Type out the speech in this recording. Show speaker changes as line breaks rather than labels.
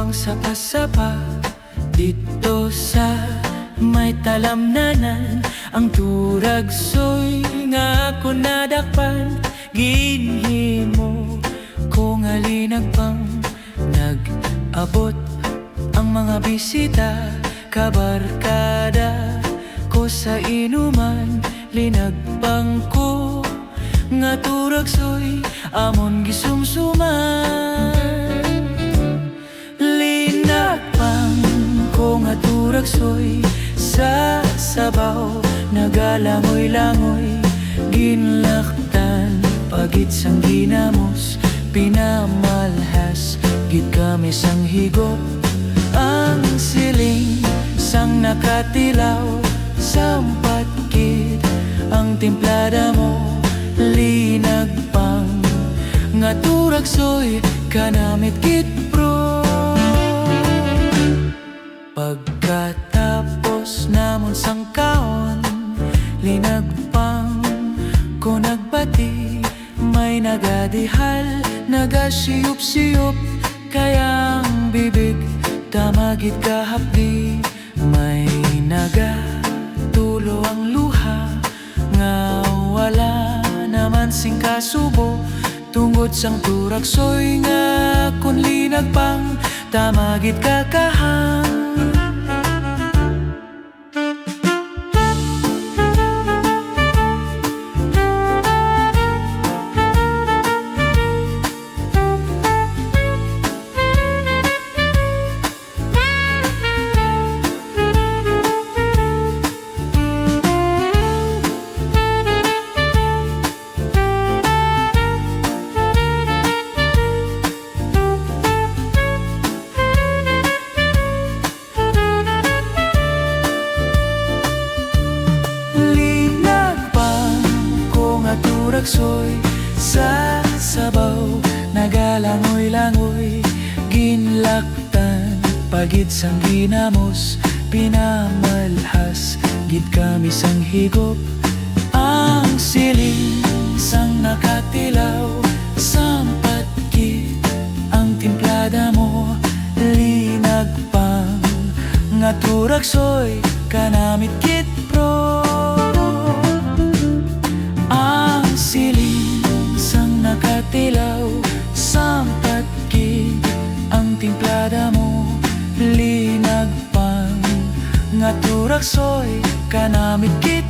ang sapa-sapa dito sa may talamnanan. Ang turagsoy nga ako nadakpan, ginhimo ko nga linagpang. Nag-abot ang mga bisita, kabarkada ko sa inuman. Linagpang ko nga turagsoy, amon gisumsuman. Linagpang ko nga turagsoy, sa sabaw nagalangoy-langoy. Ginlaktan pagit sang ginamos, pinamalhas gid kami sang higop. Ang siling sang nakatilaw, sampat gid ang timplada mo. Linagpang nga turagsoy, kanamit gid bro. Pagkatapos namon sang kaon, linagpang ko nagbati. May nagadihal, nagasiyup-siyup, kayang bibig tamagit kahapdi. May nagatulo ang luha, nga wala naman sing kasubo. Tungod sang turagsoy nga kun linagpang, tamagit kakahang. Turagsoy, sa sabaw nagalangoy-langoy. Ginlaktan pagit sang ginamos, pinamalhas gid kami sang higop. Ang siling sang nakatilaw, sampat gid ang timplada mo. Linagpang nga turagsoy, kanamit gid pro. Siling sang nakatilaw, sampat gid ang timplada mo. Linagpang nga turagsoy, kanamit gid